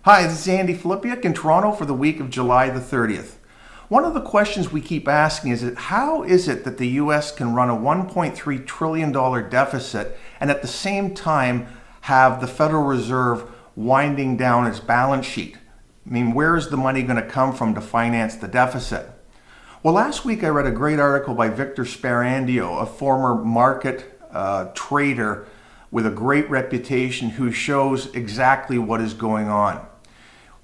Hi, this is Andy Filipiuk in Toronto for the week of July the 30th. One of the questions we keep asking is how is it that the U.S. can run a $1.3 trillion deficit and at the same time have the Federal Reserve winding down its balance sheet? I mean, where is the money going to come from to finance the deficit? Well, last week I read a great article by Victor Sparandio, a former market trader with a great reputation who shows exactly what is going on.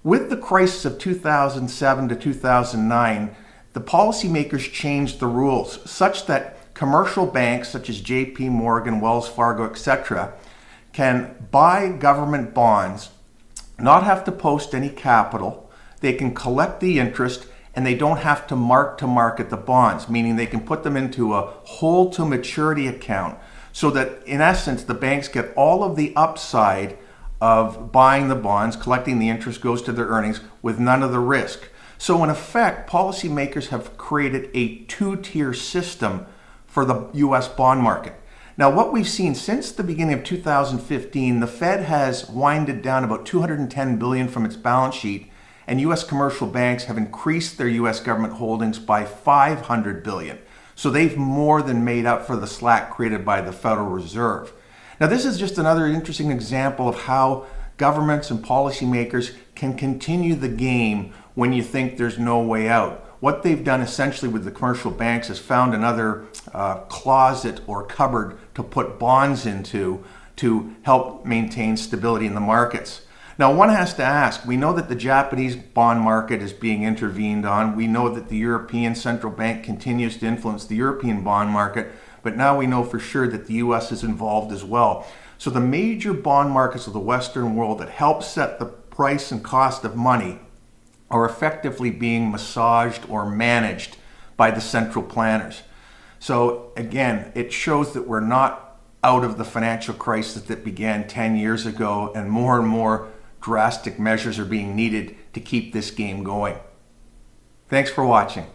With the crisis of 2007 to 2009, the policymakers changed the rules such that commercial banks such as JP Morgan, Wells Fargo, etc. can buy government bonds, not have to post any capital, they can collect the interest, and they don't have to market the bonds, meaning they can put them into a hold to maturity account so that in essence the banks get all of the upside of buying the bonds, collecting the interest goes to their earnings with none of the risk. So in effect, policymakers have created a two-tier system for the US bond market. Now what we've seen since the beginning of 2015, the Fed has winded down about $210 billion from its balance sheet, and US commercial banks have increased their US government holdings by $500 billion. So they've more than made up for the slack created by the Federal Reserve. Now this is just another interesting example of how governments and policymakers can continue the game when you think there's no way out. What they've done essentially with the commercial banks is found another closet or cupboard to put bonds into to help maintain stability in the markets. Now one has to ask, we know that the Japanese bond market is being intervened on. We know that the European Central Bank continues to influence the European bond market, but now we know for sure that the US is involved as well. So the major bond markets of the Western world that help set the price and cost of money are effectively being massaged or managed by the central planners. So again, it shows that we're not out of the financial crisis that began 10 years ago, and more drastic measures are being needed to keep this game going. Thanks for watching.